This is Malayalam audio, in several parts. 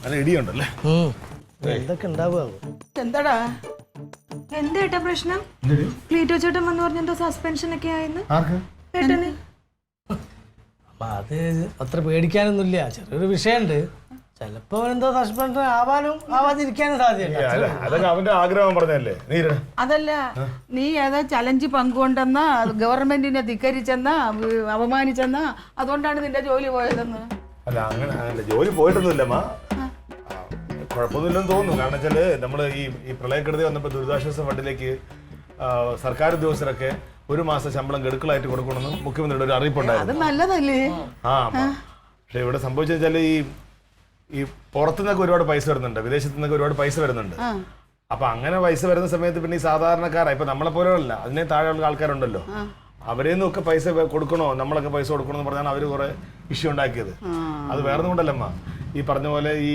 നല്ല ഇടിയുണ്ടല്ലേ? എന്തൊക്കെ ഉണ്ടാവുക? എന്താടാ എന്താ പ്രശ്നം? ക്ലീറ്റോ ചേട്ടൻ വന്ന് പറഞ്ഞെന്തോ സസ്പെൻഷൻ ഒക്കെ ആയെന്ന്. ഏട്ടന് അപ്പൊ അത് അത്ര പേടിക്കാനൊന്നുമില്ല. ചെറിയൊരു വിഷയമുണ്ട്. ചിലപ്പോ എന്തോ സസ്പെൻഷൻ ആവാനും ആവാതിരിക്കാനും സാധ്യത. അതൊക്കെ അവന്റെ ആഗ്രഹം പറഞ്ഞല്ലേ. അതല്ല, നീ ഏതാ ചലഞ്ച് പങ്കുകൊണ്ടെന്നാ ഗവൺമെന്റിനെ ധിക്കരിച്ചെന്നാ അപമാനിച്ചെന്നാ അതുകൊണ്ടാണ് നിന്റെ ജോലി പോയതെന്ന്. അല്ല, അങ്ങനെ ജോലി പോയിട്ടൊന്നുമില്ലമ്മ. കുഴപ്പമൊന്നുമില്ലെന്ന് തോന്നുന്നു. കാരണം വെച്ചാല് നമ്മള് ഈ പ്രളയക്കെടുതി വന്നപ്പോ ദുരിതാശ്വാസ ഫണ്ടിലേക്ക് സർക്കാർ ഉദ്യോഗസ്ഥരൊക്കെ 1 മാസം ശമ്പളം ഗഡുക്കളായിട്ട് കൊടുക്കണമെന്ന് മുഖ്യമന്ത്രിയുടെ ഒരു അറിയിപ്പുണ്ടായിരുന്നു. അത് നല്ലതല്ലേ? പക്ഷെ ഇവിടെ സംഭവിച്ചെന്ന് വെച്ചാല് ഈ പുറത്തുനിന്നൊക്കെ ഒരുപാട് പൈസ വരുന്നുണ്ട്, വിദേശത്തു നിന്നൊക്കെ ഒരുപാട് പൈസ വരുന്നുണ്ട്. അപ്പൊ അങ്ങനെ പൈസ വരുന്ന സമയത്ത് പിന്നെ ഈ സാധാരണക്കാരാ, ഇപ്പൊ നമ്മളെ പോലെയല്ല, അതിനെ താഴെയുള്ള ആൾക്കാരുണ്ടല്ലോ, അവരെ നിന്നൊക്കെ പൈസ കൊടുക്കണോ, നമ്മളൊക്കെ പൈസ കൊടുക്കണോ എന്ന് പറഞ്ഞാൽ അവര് കുറെ ഇഷ്യൂ ഉണ്ടാക്കിയത്. അത് വേറെ ഒന്നും കൊണ്ടല്ലമ്മ, ഈ പറഞ്ഞ പോലെ ഈ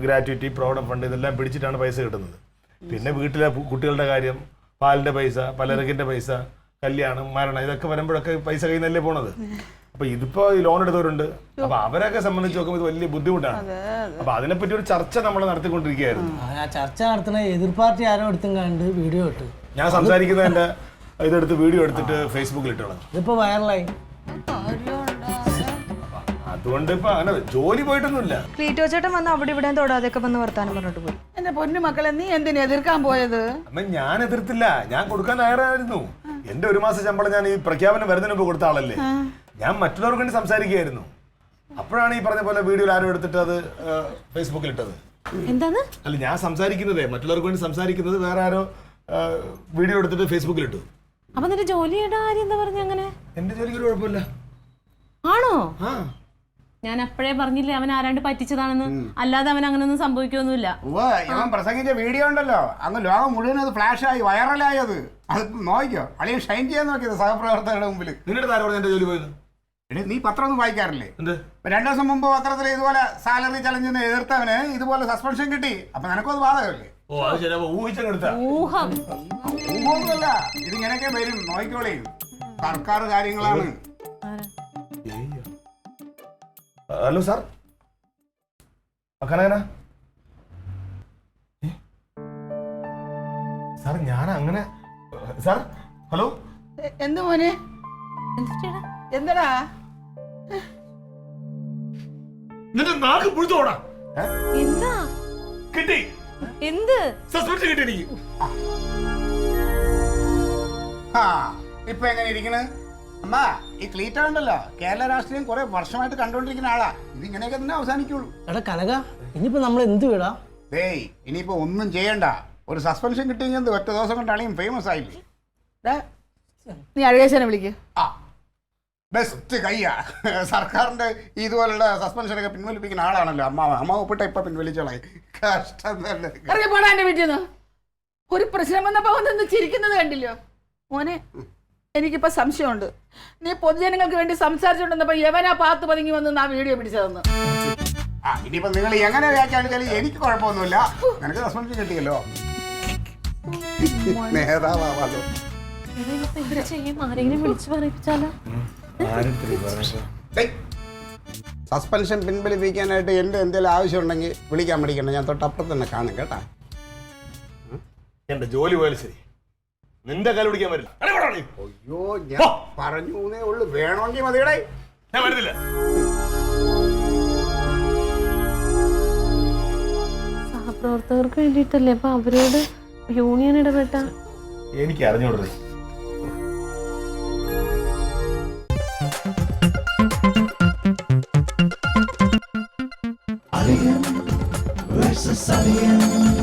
ഗ്രാറ്റുവിറ്റി, പ്രോവിഡന്റ് ഫണ്ട് ഇതെല്ലാം പിടിച്ചിട്ടാണ് പൈസ കിട്ടുന്നത്. പിന്നെ വീട്ടിലെ കുട്ടികളുടെ കാര്യം, പാലിന്റെ പൈസ, പലചരക്കിന്റെ പൈസ, കല്യാണം, മരണം, ഇതൊക്കെ വരുമ്പോഴൊക്കെ പൈസ കയ്യിൽ നിന്നല്ലേ പോണത്. അപ്പൊ ഇതിപ്പോ ഈ ലോൺ എടുത്തവരുണ്ട്. അപ്പൊ അവരൊക്കെ സംബന്ധിച്ച് നോക്കുമ്പോൾ ഇത് വലിയ ബുദ്ധിമുട്ടാണ്. അപ്പൊ അതിനെപ്പറ്റി ഒരു ചർച്ച നമ്മൾ നടത്തിക്കൊണ്ടിരിക്കുകയായിരുന്നു. ആ ചർച്ച നടത്തുന്ന എതിർ പാർട്ടി ആരോ എടുത്തും കണ്ട് വീഡിയോ ഇട്ട്, ഞാൻ സംസാരിക്കുന്നതിന്റെ ഇതെടുത്ത് വീഡിയോ എടുത്തിട്ട് ഫേസ്ബുക്കിൽ ഇട്ടോളാം. ഇതിപ്പോ വൈറലായി. അതുകൊണ്ട് ഇപ്പൊ അങ്ങനെ ജോലി പോയിട്ടൊന്നുമില്ല. ക്ലീറ്റോ ചേട്ടൻ വന്ന് അവിടെ ഇവിടെ തൊടാതെയൊക്കെ വന്ന് വർത്താനം പറഞ്ഞിട്ട് പോയി. എന്റെ പൊന്നു മക്കളെ, നീ എന്തിനു എതിർക്കാൻ പോയത്? അമ്മ, ഞാൻ എതിർത്തില്ല, ഞാൻ കൊടുക്കാൻ തയ്യാറായിരുന്നു. എന്റെ 1 മാസം ശമ്പളം ഞാൻ ഈ പ്രഖ്യാപനം വരുന്നതിന് മുമ്പ് കൊടുത്ത ആളല്ലേ. ഞാൻ മറ്റുള്ളവർക്ക് വേണ്ടി സംസാരിക്കുകയായിരുന്നു. അപ്പോഴാണ് ഈ പറഞ്ഞ പോലെ വീഡിയോയിൽ ആരും എടുത്തിട്ട് അത് ഫേസ്ബുക്കിൽ ഇട്ടത്. എന്താണ്? അല്ല, ഞാൻ സംസാരിക്കുന്നതേ മറ്റുള്ളവർക്ക് വേണ്ടി സംസാരിക്കുന്നത് വേറെ ആരോ വീഡിയോ എടുത്തിട്ട് ഫേസ്ബുക്കിൽ ഇട്ടു. അപ്പൊ നിന്റെ ജോലിയുടെ കാര്യം എന്താ പറഞ്ഞ? അങ്ങനെ എന്റെ ജോലിക്ക് ഒരു കുഴപ്പമില്ല. ആണോ? ഞാൻ അപ്പോഴേ പറഞ്ഞില്ലേ അവൻ ആരാണ്ട് പറ്റിച്ചതാണെന്ന്. അല്ലാതെ അവൻ അങ്ങനൊന്നും സംഭവിക്കൊന്നുമില്ല. ഇവൻ പ്രസംഗിച്ച വീഡിയോ ഉണ്ടല്ലോ, അങ്ങ് ലോകം മുഴുവൻ അത് ഫ്ലാഷായി വൈറലായി. അത് നോക്കിയോ, അല്ലെങ്കിൽ ഷൈൻ ചെയ്യാൻ നോക്കിയത് സഹപ്രവർത്തകരുടെ മുമ്പിൽ. നിന്റെ താരം പറഞ്ഞ എന്റെ ജോലി പോയത്? നീ പത്രം ഒന്നും വായിക്കാറില്ലേ? 2 ദിവസം മുമ്പ് പത്രത്തിൽ ഇതുപോലെ സാലറി ചലഞ്ചിനെ എതിർത്തവന് ഇതുപോലെ സസ്പെൻഷൻ കിട്ടി. അപ്പൊ നിനക്കും അത് ബാധകമല്ലേ? ഊഹമൊന്നുമല്ല, ഇതിങ്ങനെയൊക്കെ വരും, നോക്കിക്കോളേ. സർക്കാർ കാര്യങ്ങളാണ്. ഹലോ സാർ, സാർ ഞാൻ അങ്ങനെ സാർ. ഹലോ, എന്ത് മോനെ? എന്താടാ? നിന്റെ നാക്ക് പുഴുത്തോടാ. എന്താ കിട്ടി? എന്ത് സസ്പെൻഷൻ കിട്ടി എനിക്ക്. ഇപ്പൊ എങ്ങനെ ഇരിക്കണ് അമ്മ? ഈ ക്ലീറ്റോ ഉണ്ടല്ലോ, കേരള രാഷ്ട്രീയം കുറെ വർഷമായിട്ട് കണ്ടോണ്ടിരിക്കുന്ന ആളാ. ഇത് ഇങ്ങനെയൊക്കെ തന്നെ അവസാനിക്കുള്ളൂ. എടാ കനക, ഇനിയിപ്പോ നമ്മൾ എന്ത് വിടാ? ഇനിയിപ്പോ ഒന്നും ചെയ്യണ്ട. ഒരു സസ്പെൻഷൻ കിട്ടിയെങ്കിൽ 1 ദിവസം കൊണ്ടാണെങ്കിൽ ഫേമസ് ആയില്ലേ. നീ അഴകേശനെ വിളിക്ക്. ബെസ്റ്റ് കയ്യാ. സർക്കാരിന്റെ ഇതുപോലുള്ള സസ്പെൻഷനൊക്കെ പിൻവലിപ്പിക്കുന്ന ആളാണല്ലോ അമ്മ ഒപ്പിട്ട ഇപ്പൊ പിൻവലിച്ചോളായി. കഷ്ടം തന്നെ. ഇറങ്ങി പോടാ എന്റെ വീട്ടിൽ നിന്ന്. ഒരു പ്രശ്നം വന്നപ്പോ ഒന്ന് ചിരിക്കുന്നത് കണ്ടില്ലോ മോനെ? എനിക്കിപ്പോ സംശയമുണ്ട്, നീ പൊതുജനങ്ങൾക്ക് വേണ്ടി സംസാരിച്ചോണ്ടിരുന്നപ്പോ യവനാ പാത്ത് പതുങ്ങി വന്ന് ആ വീഡിയോ പിടിച്ചതെന്ന്. ഇനിയിപ്പോ നിങ്ങൾ എങ്ങനെ വ്യാഖ്യാനിച്ചാലും എനിക്ക് കുഴപ്പമൊന്നുമില്ല. നിനക്ക് സസ്പെൻഷൻ കിട്ടിയല്ലോ, നേതാവാലോ. സസ്പെൻഷൻ പിൻവലിപ്പിക്കാനായിട്ട് എന്റെ എന്തെങ്കിലും ആവശ്യം ഉണ്ടെങ്കിൽ വിളിക്കാൻ പഠിക്കണ്ട. ഞാൻ തൊട്ടപ്പുറത്ത് തന്നെ കാണും കേട്ടാ. എന്റെ ജോലി പോയാലും ശരി, നിന്റെ കാല് പിടിക്കാൻ പറ്റില്ല. അയ്യോ, ഞാൻ പറഞ്ഞേ ഉള്ളു, വേണമെങ്കിൽ മതിയടേ. ഞാൻ വരുന്നില്ല. സഹപ്രവർത്തകർക്ക് വേണ്ടിയിട്ടല്ലേ അപ്പൊ അവരോട് യൂണിയൻ ഇടപെട്ട? എനിക്ക് അറിഞ്ഞോടേ. Alien versus Alien.